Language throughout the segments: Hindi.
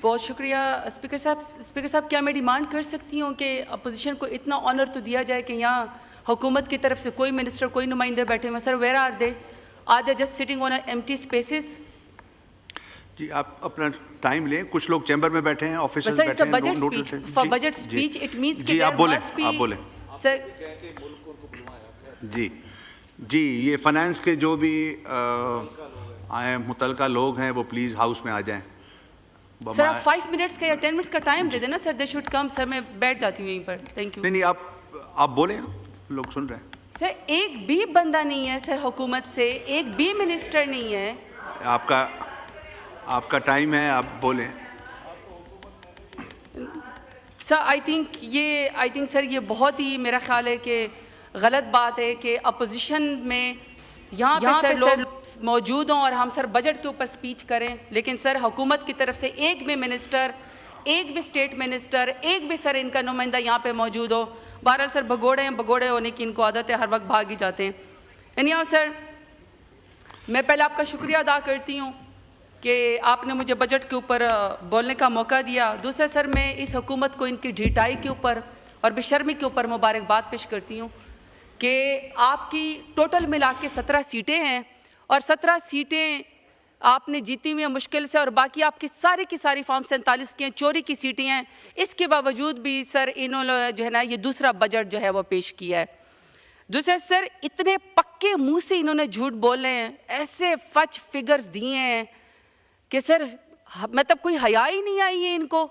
बहुत शुक्रिया स्पीकर साहब। स्पीकर साहब, क्या मैं डिमांड कर सकती हूँ कि अपोजिशन को इतना ऑनर तो दिया जाए कि यहाँ हुकूमत की तरफ से कोई मिनिस्टर, कोई नुमाइंदे बैठे हुए? Sir, where are they just sitting on empty spaces? जी, आप अपना टाइम लें। कुछ लोग चैम्बर में बैठे हैं, ऑफिसर्स बैठे हैं। Budget speech, for budget speech it means जी, आप बोलें, आप बोलें। सर जी, ये फाइनेंस के जो भी आए मुतलका लोग हैं वो प्लीज़ हाउस में आ जाएं। सर, आप 5 मिनट्स का या 10 मिनट्स का टाइम दे देना sir. They should come. Sir, मैं बैठ जाती हूँ यहीं पर। Thank you. नहीं, आप बोलें, लोग सुन रहे हैं। सर, एक भी बंदा नहीं है सर हुकूमत से, एक भी मिनिस्टर नहीं है। आपका टाइम है, आप बोलें। सर, आई थिंक सर ये बहुत ही मेरा ख्याल है कि गलत बात है कि अपोजिशन में यहाँ पे सर लोग मौजूद हों और हम सर बजट के ऊपर स्पीच करें, लेकिन सर हुकूमत की तरफ से एक भी मिनिस्टर, एक भी स्टेट मिनिस्टर, एक भी सर इनका नुमाइंदा यहाँ पे मौजूद हो। बहरहाल सर भगोड़े होने की इनको आदत है, हर वक्त भाग ही जाते हैं। यानी सर, मैं पहले आपका शुक्रिया अदा करती हूँ कि आपने मुझे बजट के ऊपर बोलने का मौका दिया। दूसरा सर, मैं इस हुकूमत को इनकी ढिठाई के ऊपर और बेशर्मी के ऊपर मुबारकबाद पेश करती हूँ कि आपकी टोटल मिला के 17 सीटें हैं और 17 सीटें आपने जीती हुई हैं मुश्किल से, और बाकी आपकी सारी की सारी फॉर्म 47 की हैं, चोरी की सीटें हैं। इसके बावजूद भी सर इन्होंने जो है ना ये दूसरा बजट जो है वो पेश किया है। दूसरे सर, इतने पक्के मुंह से इन्होंने झूठ बोले हैं, ऐसे फच फिगर्स दिए हैं कि सर मतलब कोई हया ही नहीं आई है इनको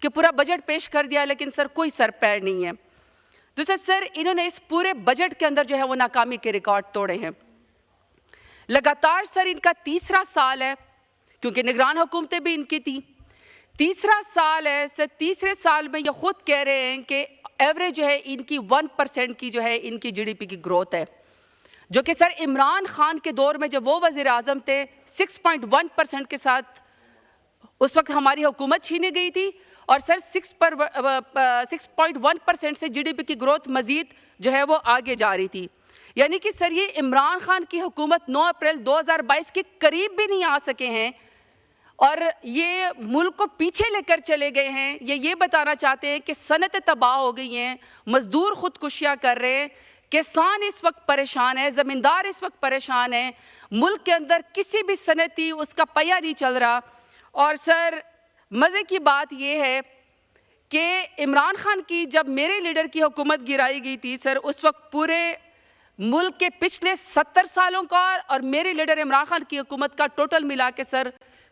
कि पूरा बजट पेश कर दिया, लेकिन सर कोई सर पैर नहीं है। दूसरा सर, इन्होंने इस पूरे बजट के अंदर जो है वो नाकामी के रिकॉर्ड तोड़े हैं। लगातार सर इनका तीसरा साल है, क्योंकि निगरान हुकूमतें भी इनकी थी, तीसरा साल है सर। तीसरे साल में ये खुद कह रहे हैं कि एवरेज जो है इनकी 1% की जो है इनकी GDP की ग्रोथ है, जो कि सर इमरान खान के दौर में जब वो वज़ीर आज़म थे 6.1% के साथ उस वक्त हमारी हुकूमत छीनी गई थी, और सर 6.1% से GDP की ग्रोथ मजीद जो है वो आगे जा रही थी। यानी कि सर ये इमरान खान की हुकूमत 9 अप्रैल 2022 के करीब भी नहीं आ सके हैं और ये मुल्क को पीछे लेकर चले गए हैं। ये बताना चाहते हैं कि सनतें तबाह हो गई हैं, मजदूर खुदकुशियाँ कर रहे हैं, किसान इस वक्त परेशान है, ज़मींदार इस वक्त परेशान है, मुल्क के अंदर किसी भी सनती उसका पहिया नहीं चल रहा। और सर मज़े की बात यह है कि इमरान खान की जब मेरे लीडर की हुकूमत गिराई गई थी सर, उस वक्त पूरे मुल्क के पिछले 70 सालों का और मेरे लीडर इमरान खान की हुकूमत का टोटल मिला के सर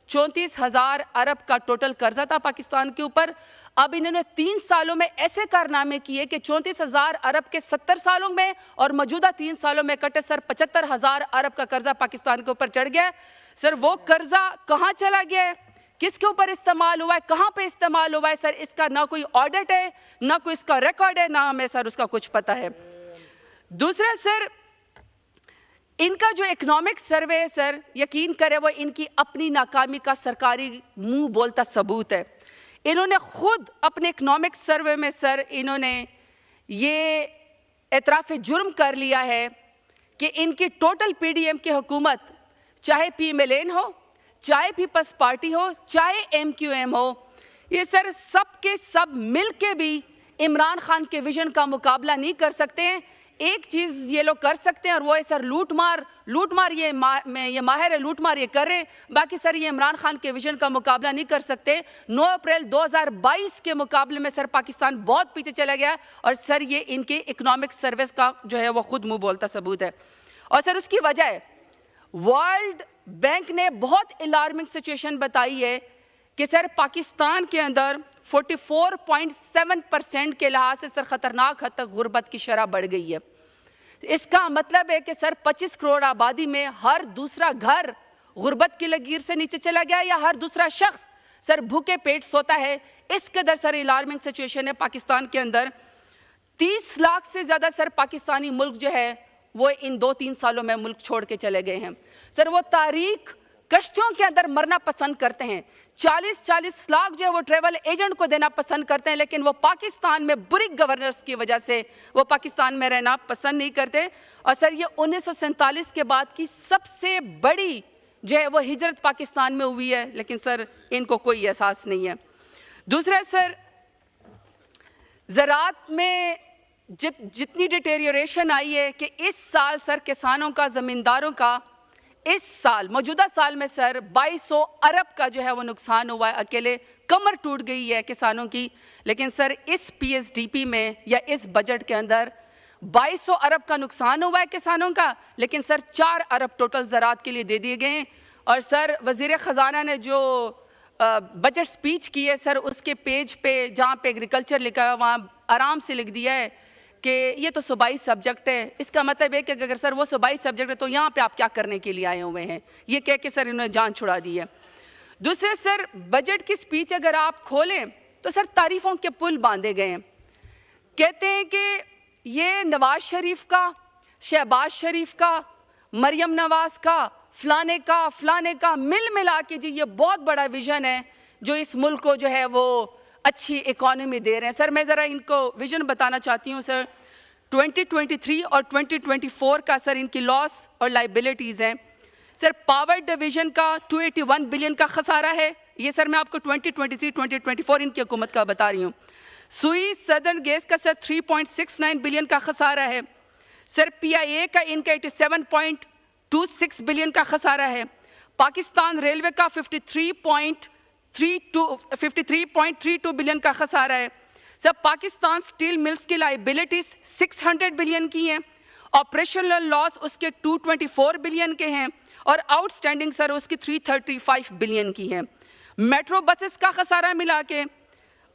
34,000 अरब का टोटल कर्जा था पाकिस्तान के ऊपर। अब इन्होंने 3 सालों में ऐसे कारनामे किए कि 34,000 अरब के 70 सालों में और मौजूदा 3 सालों में इकट्ठे सर 75,000 अरब का कर्जा पाकिस्तान के ऊपर चढ़ गया। सर वो कर्जा कहाँ चला गया है, किसके ऊपर इस्तेमाल हुआ है, कहाँ पे इस्तेमाल हुआ है सर, इसका ना कोई ऑडिट है, ना कोई इसका रिकॉर्ड है, ना हमें सर उसका कुछ पता है। दूसरा सर, इनका जो इकोनॉमिक सर्वे है सर, यकीन करें वो इनकी अपनी नाकामी का सरकारी मुंह बोलता सबूत है। इन्होंने खुद अपने इकोनॉमिक सर्वे में सर इन्होंने ये एतराफ़ जुर्म कर लिया है कि इनकी टोटल PDM की हुकूमत, चाहे PMLN हो, चाहे पीपल्स पार्टी हो, चाहे MQM हो, ये सर सब के सब मिल के भी इमरान खान के विजन का मुकाबला नहीं कर सकते हैं। एक चीज़ ये लोग कर सकते हैं और वो है सर लूट मार ये माहिर है, लूट मार ये कर रहे हैं। बाकी सर ये इमरान खान के विजन का मुकाबला नहीं कर सकते। 9 अप्रैल 2022 के मुकाबले में सर पाकिस्तान बहुत पीछे चला गया और सर ये इनके इकोनॉमिक सर्विस का जो है वो खुद मुंह बोलता सबूत है। और सर उसकी वजह है, वर्ल्ड बैंक ने बहुत अलार्मिंग सिचुएशन बताई है कि सर पाकिस्तान के अंदर 44.7% के लिहाज से सर ख़तरनाक हद तक गुर्बत की शरह बढ़ गई है। इसका मतलब है कि सर 25 करोड़ आबादी में हर दूसरा घर गुर्बत की लकीर से नीचे चला गया या हर दूसरा शख्स सर भूखे पेट सोता है। इस कदर सर अलार्मिंग सिचुएशन है पाकिस्तान के अंदर। 30 लाख से ज़्यादा सर पाकिस्तानी मुल्क जो है वो इन 2-3 सालों में मुल्क छोड़ के चले गए हैं। सर वो तारीख कश्तियों के अंदर मरना पसंद करते हैं, 40-40 लाख जो है वो ट्रेवल एजेंट को देना पसंद करते हैं, लेकिन वो पाकिस्तान में बुरी गवर्नर्स की वजह से वो पाकिस्तान में रहना पसंद नहीं करते। और सर ये 1947 के बाद की सबसे बड़ी जो है वो हिजरत पाकिस्तान में हुई है, लेकिन सर इनको कोई एहसास नहीं है। दूसरा सर, ज़राअत में जितनी डिटेरियोरेशन आई है कि इस साल सर किसानों का, ज़मींदारों का इस साल मौजूदा साल में सर 2200 अरब का जो है वो नुकसान हुआ है, अकेले कमर टूट गई है किसानों की। लेकिन सर इस पीएसडीपी में या इस बजट के अंदर 2200 अरब का नुकसान हुआ है किसानों का, लेकिन सर 4 अरब टोटल ज़राअत के लिए दे दिए गए हैं। और सर वज़ीर ख़जाना ने जो बजट स्पीच की है सर, उसके पेज पे जहाँ पे एग्रीकल्चर लिखा है वहाँ आराम से लिख दिया है कि ये तो सूबाई सब्जेक्ट है। इसका मतलब है कि अगर सर वो सूबाई सब्जेक्ट है तो यहाँ पे आप क्या करने के लिए आए हुए हैं, ये कह के सर इन्होंने जान छुड़ा दी है। दूसरे सर, बजट की स्पीच अगर आप खोलें तो सर तारीफ़ों के पुल बांधे गए हैं। कहते हैं कि ये नवाज शरीफ का, शहबाज शरीफ का, मरियम नवाज का, फलाने का मिल मिला के जी ये बहुत बड़ा विजन है जो इस मुल्क को जो है वो अच्छी इकॉनमी दे रहे हैं। सर मैं ज़रा इनको विजन बताना चाहती हूँ सर। 2023 और 2024 का सर इनकी लॉस और लाइबिलिटीज़ हैं। सर पावर डिवीज़न का 281 बिलियन का खसारा है, ये सर मैं आपको 2023-2024 इनकी हुकूमत का बता रही हूँ। सुई सदर्न गैस का सर 3.69 बिलियन का खसारा है। सर PIA का इनका 87.26 बिलियन का खसारा है। पाकिस्तान रेलवे का 53.32 बिलियन का खसारा है। सर पाकिस्तान स्टील मिल्स की लाइबिलिटीज़ 600 बिलियन की हैं, ऑपरेशनल लॉस उसके 224 बिलियन के हैं और आउटस्टैंडिंग सर उसकी 335 बिलियन की हैं। मेट्रो बसेस का खसारा मिला के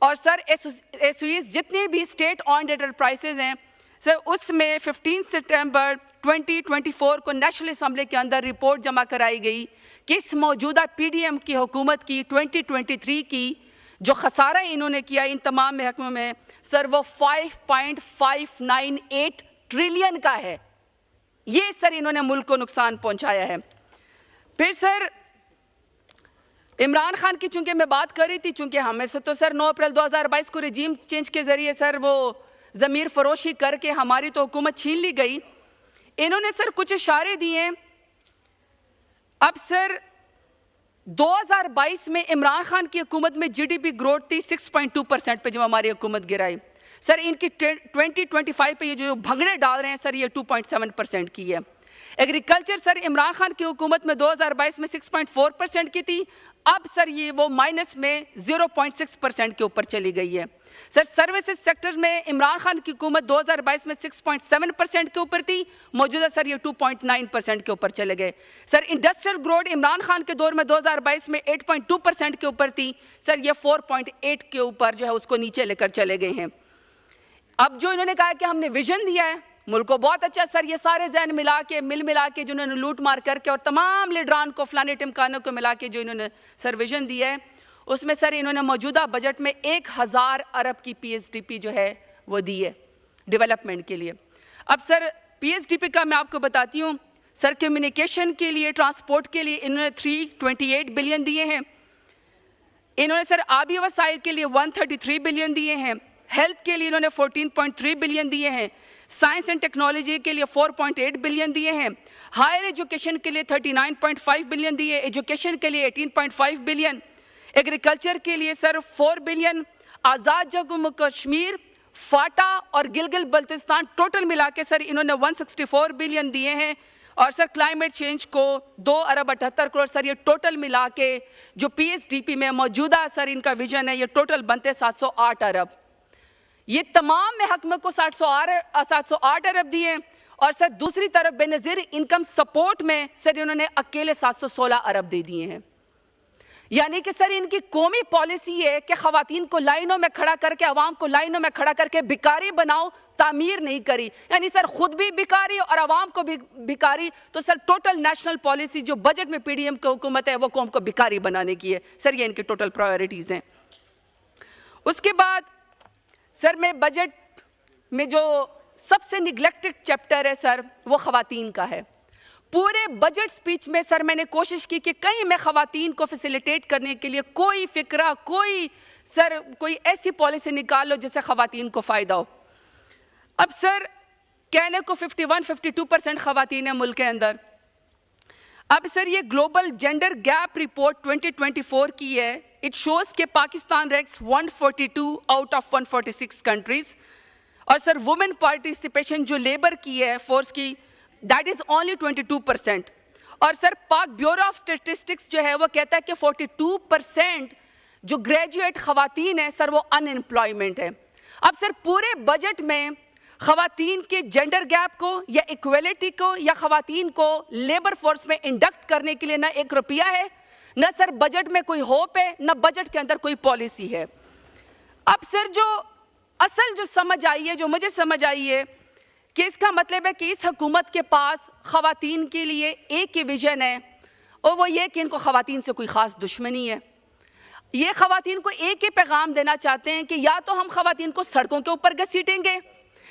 और सर एसयूईज जितने भी स्टेट ऑन्ड एंटरप्राइजेज हैं सर, उसमें 15 सितंबर 2024 को नेशनल असम्बली के अंदर रिपोर्ट जमा कराई गई कि इस मौजूदा PDM की हुकूमत की 2023 की जो खसारा इन्होंने किया इन तमाम महकमों में सर वो 5.598 ट्रिलियन का है। ये सर इन्होंने मुल्क को नुकसान पहुंचाया है। फिर सर इमरान खान की चूंकि मैं बात कर रही थी, चूंकि हमें से तो सर 9 अप्रैल 2022 को रजीम चेंज के ज़रिए सर वो ज़मीर फरोशी करके हमारी तो हुकूमत छीन ली गई। इन्होंने सर कुछ इशारे दिए। अब सर 2022 में इमरान खान की हुकूमत में GDP ग्रोथ थी 6.2% पे जब हमारी हुकूमत गिराई। सर इनकी 2025 पे ये जो भंगड़े डाल रहे हैं सर ये 2.7% की है। एग्रीकल्चर सर इमरान खान की हुकूमत में 2022 में 6.4% की थी, अब सर ये वो माइनस में 0.6% के ऊपर चली गई है। सर सर्विसेज सेक्टर में इमरान खान की हुकूमत 2022 में 6.7% के ऊपर थी, मौजूदा सर ये 2.9% के ऊपर चले गए। Sir industrial growth Imran Khan के दौर में 2022 में 8.2% के ऊपर थी, सर ये 4.8 के ऊपर जो है उसको नीचे लेकर चले गए हैं। अब जो इन्होंने कहा कि हमने विजन दिया है मुल्क को बहुत अच्छा, सर ये सारे जहन मिला के जिन्होंने लूट मार करके और तमाम लीडरान को फलाने टिमकानों को मिला के जो इन्होंने सर विजन दिया है, उसमें सर इन्होंने मौजूदा बजट में 1000 अरब की PSDP जो है वो दी है डेवलपमेंट के लिए। अब सर PSDP का मैं आपको बताती हूँ। सर कम्युनिकेशन के लिए, ट्रांसपोर्ट के लिए इन्होंने 328 बिलियन दिए हैं। इन्होंने सर आबी वसाइल के लिए 133 बिलियन दिए हैं। हेल्थ के लिए इन्होंने 14.3 बिलियन दिए हैं। साइंस एंड टेक्नोलॉजी के लिए 4.8 बिलियन दिए हैं। हायर एजुकेशन के लिए 39.5 बिलियन दिए, एजुकेशन के लिए 18.5 बिलियन, एग्रीकल्चर के लिए सर 4 बिलियन, आज़ाद जम्मू कश्मीर, फाटा और गिलगित बल्तिस्तान टोटल मिला के सर इन्होंने 164 बिलियन दिए हैं। और सर क्लाइमेट चेंज को 2 अरब 78 करोड़ सर ये टोटल मिला के जो PSDP में मौजूदा सर इनका विजन है ये टोटल बनते 708 अरब। ये तमाम महकमे को 708 अरब दिए। और सर दूसरी तरफ बेनज़ीर इनकम सपोर्ट में सर इन्होंने अकेले 716 अरब दे दिए हैं। यानी कि सर इनकी कौमी पॉलिसी है कि ख़वातीन को लाइनों में खड़ा करके, अवाम को लाइनों में खड़ा करके भिखारी बनाओ, तामीर नहीं करी। यानी सर खुद भी भिखारी और अवाम को भी भिखारी। तो सर टोटल नेशनल पॉलिसी जो बजट में PDM की हुकूमत है वो कौम को भिखारी बनाने की है। सर ये इनकी टोटल प्रायोरिटीज़ हैं। उसके बाद सर मैं बजट में जो सबसे निगलेक्टेड चैप्टर है सर वो ख़वातीन का है। पूरे बजट स्पीच में सर मैंने कोशिश की कि कहीं मैं ख़वातीन को फैसिलिटेट करने के लिए कोई फ़िक्रा, कोई ऐसी पॉलिसी निकाल लो जिससे ख़वातीन को फ़ायदा हो। अब सर कहने को 51-52% ख़वातीन है मुल्क के अंदर। अब सर ये ग्लोबल जेंडर गैप रिपोर्ट 2024 की है। इट शोज के Pakistan ranks 142 out of 146 countries. और सर वुमेन पार्टिसिपेशन जो लेबर की है फोर्स की, दैट इज ओनली 22%। और सर पाक ब्यूरो ऑफ स्टेटिस्टिक्स जो है वो कहता है कि 42% जो ग्रेजुएट खवातीन है सर वो अनएम्प्लॉयमेंट है। अब सर पूरे बजट में खवातीन के जेंडर गैप को या इक्वलिटी को या खवातीन को लेबर फोर्स में इंडक्ट करने के लिए ना 1 रुपया है, ना सर बजट में कोई होप है, ना बजट के अंदर कोई पॉलिसी है। अब सर जो असल जो समझ आई है, जो मुझे समझ आई है कि इसका मतलब है कि इस हुकूमत के पास खवातीन के लिए एक ही विजन है और वो ये कि इनको खवातीन से कोई ख़ास दुश्मनी है। ये खवातीन को एक ही पैगाम देना चाहते हैं कि या तो हम खवातीन को सड़कों के ऊपर घसीटेंगे,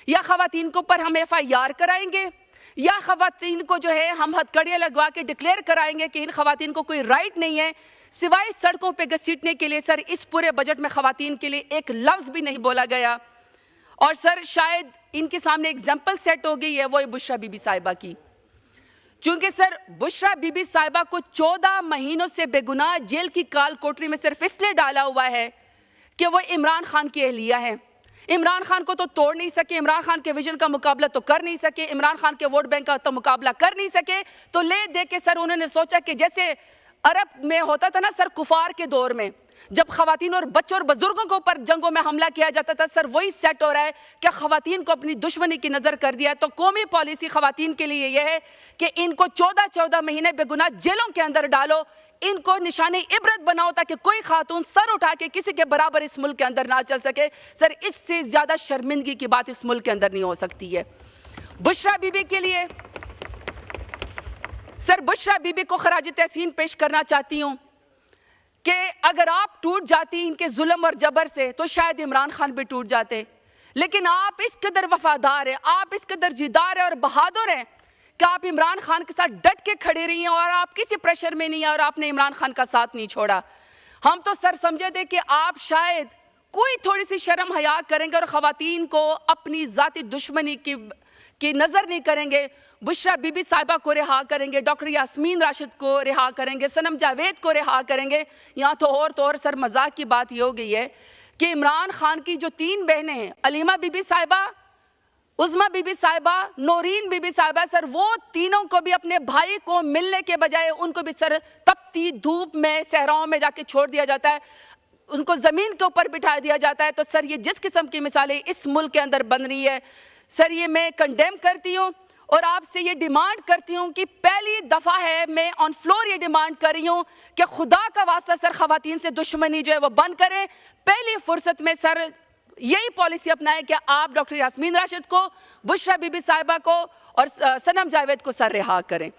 या खवातीन के ऊपर हम FIR कराएंगे, या खवातीन को जो है हम हथकड़ियाँ लगवा के डिक्लेयर कराएंगे कि इन खवातीन को कोई राइट नहीं है सिवाय सड़कों पे घसीटने के लिए। सर इस पूरे बजट में खवातीन के लिए एक लफ्ज़ भी नहीं बोला गया। और सर शायद इनके सामने एग्जाम्पल सेट हो गई है वो बुशरा बीबी साहिबा की, चूंकि सर बुशरा बीबी साहिबा को 14 महीनों से बेगुनाह जेल की काल कोठरी में सिर्फ इसलिए डाला हुआ है कि वो इमरान खान की अहलिया है। इमरान खान को तो तोड़ नहीं सके, इमरान खान के विजन का मुकाबला तो कर नहीं सके, इमरान खान के वोट बैंक का तो मुकाबला कर नहीं सके, तो ले दे के सर उन्होंने सोचा कि जैसे अरब में होता था ना सर कुफार के दौर में जब खवातीन और बच्चों और बुजुर्गों के ऊपर जंगों में हमला किया जाता था, सर वही सेट हो रहा है कि खवातीन को अपनी दुश्मनी की नज़र कर दिया। तो कौमी पॉलिसी खवातीन के लिए यह है कि इनको 14-14 महीने बेगुनाह जेलों के अंदर डालो, इनको निशाने इबरत बनाओ ताकि कोई खातून सर उठा के किसी के बराबर इस मुल्क के अंदर ना चल सके। सर इससे ज़्यादा शर्मिंदगी की बात इस मुल्क के अंदर नहीं हो सकती है। बुशरा बीबी के लिए सर बुशरा बीबी को खराज तहसीन पेश करना चाहती हूँ कि अगर आप टूट जाती इनके जुल्म और जबर से तो शायद इमरान खान भी टूट जाते, लेकिन आप इस कदर वफादार हैं, आप इस कदर जिद्दार हैं और बहादुर हैं कि आप इमरान खान के साथ डट के खड़े रही हैं और आप किसी प्रेशर में नहीं है और आपने इमरान खान का साथ नहीं छोड़ा। हम तो सर समझे थे कि आप शायद कोई थोड़ी सी शर्म हया करेंगे और ख़वातीन को अपनी ज़ाती दुश्मनी की नज़र नहीं करेंगे। बुशरा बीबी साहिबा को रिहा करेंगे, डॉक्टर यास्मीन राशिद को रिहा करेंगे, सनम जावेद को रिहा करेंगे। यहाँ तो और सर मजाक की बात ये हो गई है कि इमरान खान की जो 3 बहनें हैं, अलीमा बीबी साहिबा, उज़मा बीबी साहिबा, नौरीन बीबी साहिबा, सर वो तीनों को भी अपने भाई को मिलने के बजाय उनको भी सर तपती धूप में सहराओं में जाके छोड़ दिया जाता है, उनको ज़मीन के ऊपर बिठा दिया जाता है। तो सर ये जिस किस्म की मिसालें इस मुल्क के अंदर बन रही है, सर ये मैं कंडेम करती हूँ और आपसे ये डिमांड करती हूँ कि पहली दफ़ा है मैं ऑन फ्लोर ये डिमांड कर रही हूँ कि खुदा का वास्ता सर ख़वातीन से दुश्मनी जो है वो बंद करें। पहली फुर्सत में सर यही पॉलिसी अपनाएं कि आप डॉक्टर यास्मीन राशिद को, बुशरा बीबी साहिबा को और सनम जावेद को सर रिहा करें।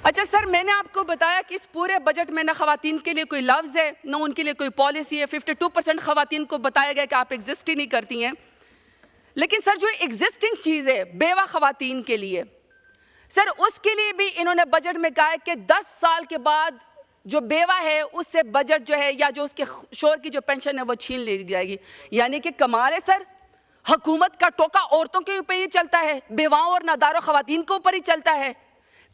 अच्छा सर, मैंने आपको बताया कि इस पूरे बजट में ना ख़वातीन के लिए कोई लफ्ज़ है, ना उनके लिए कोई पॉलिसी है। 52% ख़वातीन को बताया गया कि आप एग्जिस्ट ही नहीं करती हैं। लेकिन सर जो एग्जिस्टिंग चीज़ है बेवा ख़वातीन के लिए, सर उसके लिए भी इन्होंने बजट में कहा है कि 10 साल के बाद जो बेवा है उससे बजट जो है या जो उसके शोहर की जो पेंशन है वो छीन ली जाएगी। यानी कि कमाल है सर, हुकूमत का टोका औरतों के ऊपर ही चलता है, बेवाओं और नादारों ख़वातीन के ऊपर ही चलता है।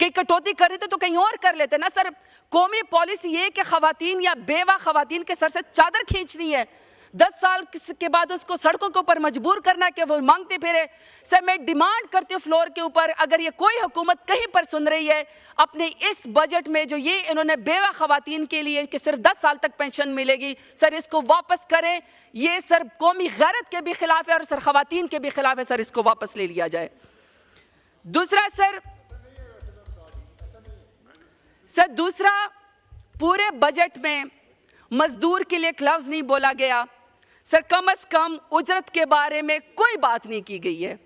कि कटौती कर रहे थे तो कहीं और कर लेते ना सर। कौमी पॉलिसी ये कि ख़वातीन या बेवा ख़वातीन के सर से चादर खींचनी है, 10 साल के बाद उसको सड़कों के ऊपर मजबूर करना कि वो मांगते फिरे। सर मैं डिमांड करती हूँ फ्लोर के ऊपर, अगर ये कोई हुकूमत कहीं पर सुन रही है, अपने इस बजट में जो ये इन्होंने बेवा ख़वातीन के लिए कि सिर्फ 10 साल तक पेंशन मिलेगी, सर इसको वापस करें। ये सर कौमी गैरत के भी खिलाफ है और सर ख़वातीन के भी खिलाफ है, सर इसको वापस ले लिया जाए। दूसरा दूसरा पूरे बजट में मजदूर के लिए एक लफ्ज़ नहीं बोला गया। सर कम से कम उजरत के बारे में कोई बात नहीं की गई है।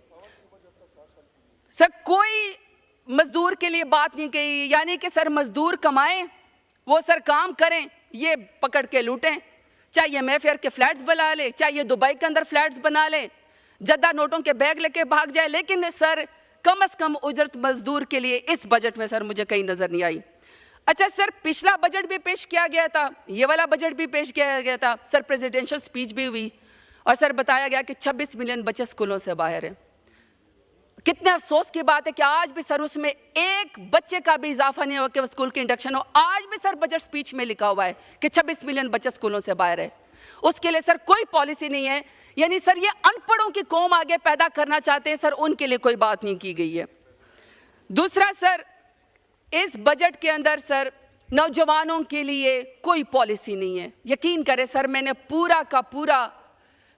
सर कोई मजदूर के लिए बात नहीं की, यानी कि सर मजदूर कमाएं, वो सर काम करें, ये पकड़ के लूटें। चाहे ये मैफेयर के फ्लैट्स बना ले, चाहे ये दुबई के अंदर फ्लैट्स बना ले, जद्दा नोटों के बैग लेके भाग जाए, लेकिन सर कम से कम उजरत मजदूर के लिए इस बजट में सर मुझे कहीं नज़र नहीं आई। अच्छा सर, पिछला बजट भी पेश किया गया था, ये वाला बजट भी पेश किया गया था सर, प्रेसिडेंशियल स्पीच भी हुई और सर बताया गया कि 26 मिलियन बच्चे स्कूलों से बाहर हैं। कितने अफसोस की बात है कि आज भी सर उसमें एक बच्चे का भी इजाफा नहीं हुआ कि वो स्कूल की इंडक्शन हो। आज भी सर बजट स्पीच में लिखा हुआ है कि 26 मिलियन बच्चे स्कूलों से बाहर है। उसके लिए सर कोई पॉलिसी नहीं है। यानी सर ये अनपढ़ों की कौम आगे पैदा करना चाहते हैं सर, उनके लिए कोई बात नहीं की गई है। दूसरा सर, इस बजट के अंदर सर नौजवानों के लिए कोई पॉलिसी नहीं है। यकीन करें सर, मैंने पूरा का पूरा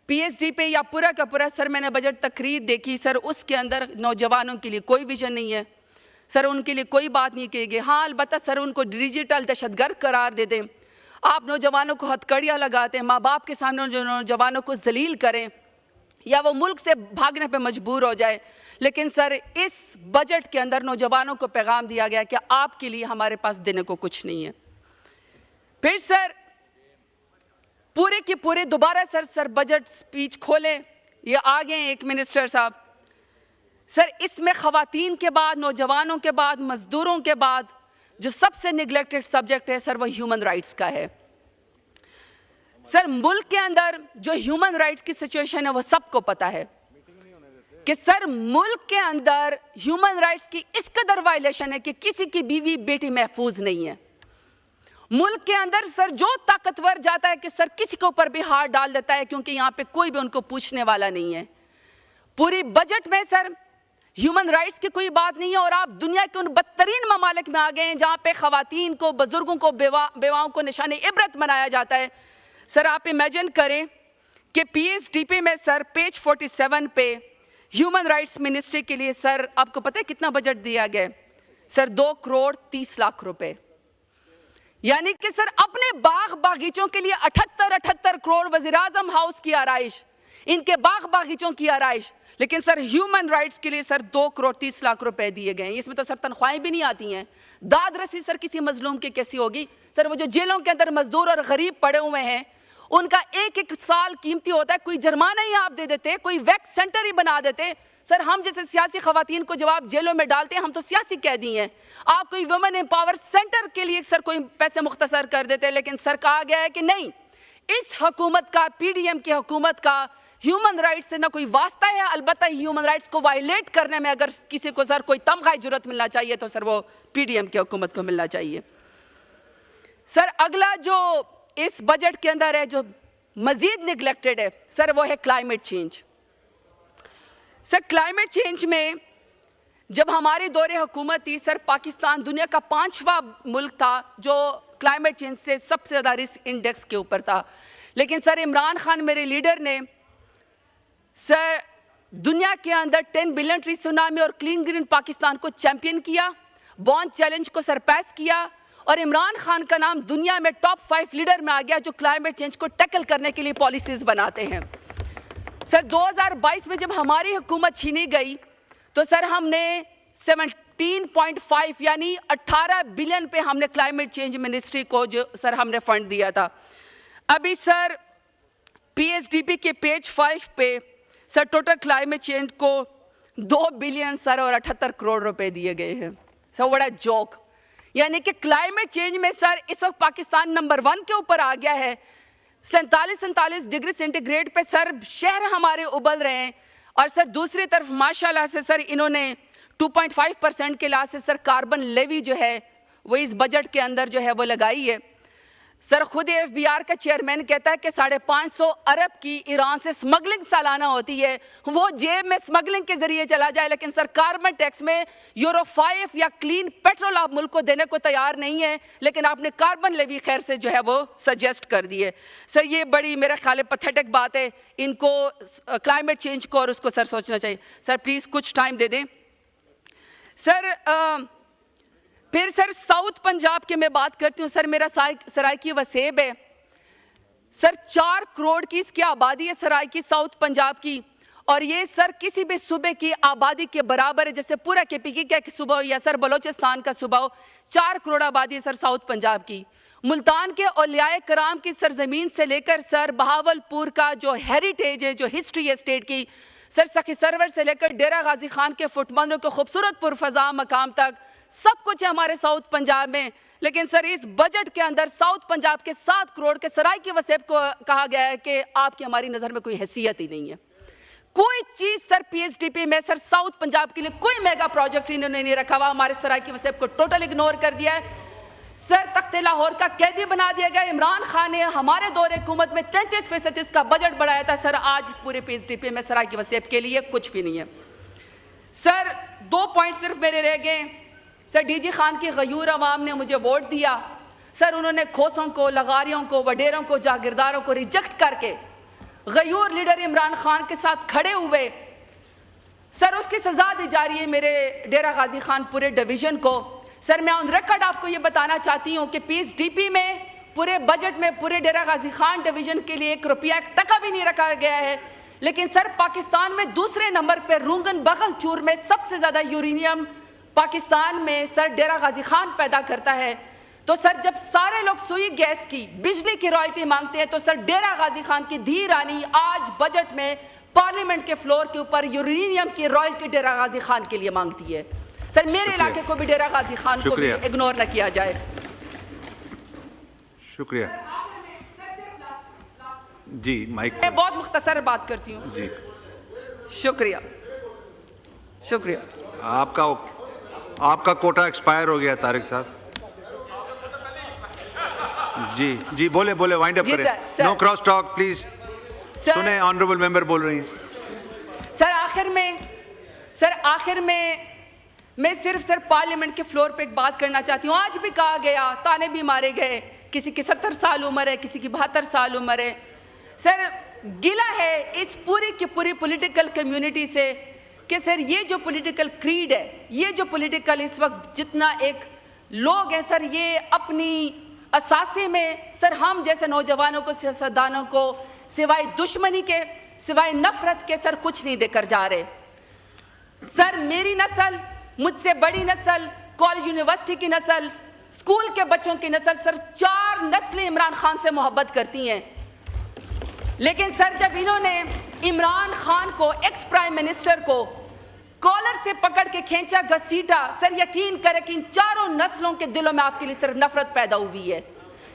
पीएचडी पे या पूरा का पूरा सर मैंने बजट तकरीर देखी सर, उसके अंदर नौजवानों के लिए कोई विजन नहीं है सर, उनके लिए कोई बात नहीं की गई। हाँ, अलबत्ता सर उनको डिजिटल दहशतगर्द करार दे दें, आप नौजवानों को हथकड़ियाँ लगाते हैं, माँ बाप के सामने जो नौजवानों को जलील करें या वो मुल्क से भागने पे मजबूर हो जाए। लेकिन सर इस बजट के अंदर नौजवानों को पैगाम दिया गया कि आपके लिए हमारे पास देने को कुछ नहीं है। फिर सर पूरे के पूरे दोबारा सर बजट स्पीच खोलें, ये आ गए एक मिनिस्टर साहब सर, इसमें ख़वातीन के बाद, नौजवानों के बाद, मजदूरों के बाद जो सबसे निगलेक्टेड सब्जेक्ट है सर वो ह्यूमन राइट्स का है। सर मुल्क के अंदर जो ह्यूमन राइट्स की सिचुएशन है वो सबको पता है कि सर मुल्क के अंदर ह्यूमन राइट्स की इस कदर वायलेशन है कि किसी की बीवी बेटी महफूज नहीं है। मुल्क के अंदर सर जो ताकतवर जाता है कि सर किसी के ऊपर भी हाथ डाल देता है, क्योंकि यहाँ पे कोई भी उनको पूछने वाला नहीं है। पूरी बजट में सर ह्यूमन राइट्स की कोई बात नहीं है और आप दुनिया के उन बदतरीन ममालिक में आ गए हैं जहाँ पे ख़वातीन को, बुजुर्गों को, बेवाओं को निशाने इबरत बनाया जाता है। सर आप इमेजिन करें कि पीएचडीपी में सर पेज 47 पे ह्यूमन राइट्स मिनिस्ट्री के लिए सर आपको पता है कितना बजट दिया गया सर? 2 करोड़ 30 लाख रुपए। यानी कि सर अपने बाग बागीचों के लिए 78 करोड़, वज़ीर आज़म हाउस की आराइश, इनके बाग बागीचों की आराइश, लेकिन सर ह्यूमन राइट्स के लिए सर 2 करोड़ 30 लाख रुपए दिए गए। इसमें तो सर तनख्वाहें भी नहीं आती हैं। दाद रसी सर किसी मजलूम की कैसी होगी? सर वो जो जेलों के अंदर मजदूर और गरीब पड़े हुए हैं उनका एक साल कीमती होता है, कोई जुर्माना ही आप दे देते, कोई वैक्स सेंटर ही बना देते। सर हम जैसे सियासी खवातीन को जब आप जेलों में डालते हैं, हम तो सियासी कैदी हैं, आप कोई वुमेन एम्पावर सेंटर के लिए सर कोई पैसे मुख्तसर कर देते हैं। लेकिन सर कहा गया है कि नहीं, इस हुकूमत का, पीडीएम की हुकूमत का ह्यूमन राइट्स से ना कोई वास्ता है। अलबत्ता ह्यूमन राइट्स को वायलेट करने में अगर किसी को सर कोई तमगा जुर्रत मिलना चाहिए तो सर वो पीडीएम की हुकूमत को मिलना चाहिए। सर अगला जो इस बजट के अंदर है जो मजीद निगलेक्टेड है सर वो है climate change. Sir climate change में जब हमारी दौरे हुकूमत थी सर, पाकिस्तान दुनिया का 5वां मुल्क था जो क्लाइमेट चेंज से सबसे ज़्यादा रिस्क इंडेक्स के ऊपर था। लेकिन सर इमरान खान मेरे लीडर ने सर दुनिया के अंदर 10 बिलियन ट्री सुनामी और क्लीन ग्रीन पाकिस्तान को चैंपियन किया, बॉन्ड चैलेंज को सरपास किया और इमरान खान का नाम दुनिया में टॉप 5 लीडर में आ गया जो क्लाइमेट चेंज को टैकल करने के लिए पॉलिसीज बनाते हैं। सर 2022 में जब हमारी हुकूमत छीनी गई तो सर हमने 17.5 यानी 18 बिलियन पे हमने क्लाइमेट चेंज मिनिस्ट्री को जो सर हमने फंड दिया था। अभी सर पीएचडीपी के पेज 5 पे सर टोटल क्लाइमेट चेंज को 2 बिलियन सर और 78 करोड़ रुपए दिए गए हैं। सर बड़ा जोक, यानी कि क्लाइमेट चेंज में सर इस वक्त पाकिस्तान नंबर 1 के ऊपर आ गया है। 47 डिग्री सेंटीग्रेड पे सर शहर हमारे उबल रहे हैं और सर दूसरी तरफ माशाल्लाह से सर इन्होंने 2.5% के लाभ से सर कार्बन लेवी जो है वो इस बजट के अंदर जो है वो लगाई है। सर खुद एफबीआर का चेयरमैन कहता है कि 550 अरब की ईरान से स्मगलिंग सालाना होती है, वो जेब में स्मगलिंग के जरिए चला जाए। लेकिन सर कार्बन टैक्स में यूरो 5 या क्लीन पेट्रोल आप मुल्क को देने को तैयार नहीं है, लेकिन आपने कार्बन लेवी खैर से जो है वो सजेस्ट कर दी है। सर ये बड़ी मेरा ख्याल है पैथेटिक बात है, इनको क्लाइमेट चेंज को और उसको सर सोचना चाहिए। सर प्लीज़ कुछ टाइम दे दें। सर फिर सर साउथ पंजाब की मैं बात करती हूँ। सर मेरा सरायकी वसेब है सर, 4 करोड़ की इसकी आबादी है सरायकी साउथ पंजाब की, और ये सर किसी भी सूबे की आबादी के बराबर है, जैसे पूरा केपीके का सूबा हो या सर बलोचिस्तान का सूबा हो। 4 करोड़ आबादी है सर साउथ पंजाब की। मुल्तान के औलियाए कराम की सरजमीन से लेकर सर बहावलपुर का जो हेरिटेज है, जो हिस्ट्री है स्टेट की, सर सखी सरवर से लेकर डेरा गाजी खान के फुटबॉलरों के खूबसूरत पुरफजा मकाम तक सब कुछ है हमारे साउथ पंजाब में। लेकिन सर इस बजट के अंदर साउथ पंजाब के 7 करोड़ के सराय के वसेब को कहा गया है कि आपकी हमारी नज़र में कोई हैसियत ही नहीं है। कोई चीज सर पीएचडीपी में सर साउथ पंजाब के लिए कोई मेगा प्रोजेक्ट इन्होंने नहीं रखा हुआ। हमारे सराय की वसीयत को टोटल इग्नोर कर दिया है सर। तख्ते लाहौर का कैदी बना दिया गया। इमरान खान ने हमारे दौरे हुकूमत में 33% इसका बजट बढ़ाया था सर। आज पूरे पीएचडीपी में सराय की वसीयत के लिए कुछ भी नहीं है सर। 2 पॉइंट सिर्फ मेरे रह गए सर। डीजी खान की गयूर अवाम ने मुझे वोट दिया सर। उन्होंने खोसों को, लगारियों को, वडेरों को, जागीरदारों को रिजेक्ट करके गयूर लीडर इमरान खान के साथ खड़े हुए सर। उसकी सजा दी जा रही है मेरे डेरा गाजी खान पूरे डिवीजन को सर। मैं ऑन रिकॉर्ड आपको ये बताना चाहती हूँ कि पीएचडीपी में पूरे बजट में पूरे डेरा गाजी खान डिवीजन के लिए 1 रुपया 1 टका भी नहीं रखा गया है। लेकिन सर पाकिस्तान में दूसरे नंबर पर रूंगन बगलचूर में सबसे ज़्यादा यूरेनियम पाकिस्तान में सर डेरा गाजी खान पैदा करता है। तो सर जब सारे लोग सुई गैस की, बिजली की रॉयल्टी मांगते हैं तो सर डेरा गाजी खान की धी रानी आज बजट में पार्लियामेंट के फ्लोर के ऊपर यूरेनियम की रॉयल्टी डेरा गाजी खान के लिए मांगती है सर। मेरे इलाके को भी डेरा गाजी खान को भी इग्नोर न किया जाए। शुक्रिया जी। माइक मैं बहुत मुख्तसर बात करती हूँ जी। शुक्रिया शुक्रिया। आपका कोटा एक्सपायर हो गया तारिक साहब। जी जी, बोले वाइंड अप करें। No cross talk please. सुने ऑनरेबल मेंबर बोल रही हैं सर। आखिर में मैं सिर्फ सर पार्लियामेंट के फ्लोर पे एक बात करना चाहती हूँ। आज भी कहा गया, ताने भी मारे गए, किसी की 70 साल उम्र है, किसी की 72 साल उम्र है सर। गिला है इस पूरी की पूरी पॉलिटिकल कम्युनिटी से कि सर ये जो पॉलिटिकल क्रीड है, ये जो पॉलिटिकल इस वक्त जितना एक लोग हैं सर, ये अपनी असासे में सर हम जैसे नौजवानों को, सियासतदानों को सिवाय दुश्मनी के, सिवाय नफरत के सर कुछ नहीं देकर जा रहे सर। मेरी नस्ल, मुझसे बड़ी नस्ल, कॉलेज यूनिवर्सिटी की नस्ल, स्कूल के बच्चों की नस्ल सर, 4 नस्लें इमरान खान से मोहब्बत करती हैं। लेकिन सर जब इन्होंने इमरान खान को, एक्स प्राइम मिनिस्टर को कॉलर से पकड़ के खींचा, घसीटा सर, यकीन करें कि इन 4 नस्लों के दिलों में आपके लिए सर नफरत पैदा हुई है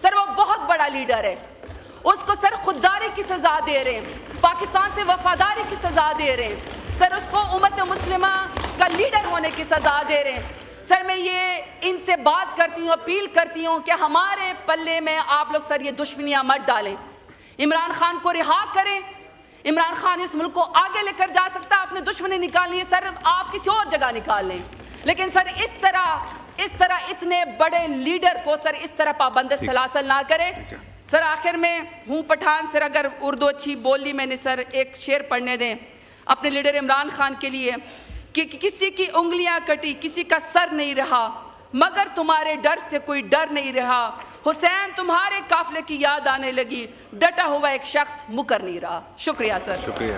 सर। वो बहुत बड़ा लीडर है, उसको सर खुददारी की सजा दे रहे हैं, पाकिस्तान से वफादारी की सजा दे रहे हैं सर, उसको उम्मत मुस्लिमा का लीडर होने की सजा दे रहे हैं सर। मैं ये इनसे बात करती हूँ, अपील करती हूँ कि हमारे पल्ले में आप लोग सर ये दुश्मनियाँ मत डालें। इमरान खान को रिहा करें। इमरान खान इस मुल्क को आगे लेकर जा सकता है। आपने दुश्मनी निकालनी है सर, आप किसी और जगह निकाल लें। लेकिन सर इस तरह इतने बड़े लीडर को सर इस तरह पाबंद सलासल ना करें सर। आखिर में हूँ पठान सर, अगर उर्दू अच्छी बोल ली मैंने सर, एक शेर पढ़ने दें अपने लीडर इमरान खान के लिए कि किसी की उंगलियां कटी, किसी का सर नहीं रहा, मगर तुम्हारे डर से कोई डर नहीं रहा। हुसैन तुम्हारे काफिले की याद आने लगी, डटा हुआ एक शख्स मुकर नहीं रहा। शुक्रिया सर। शुक्रिया।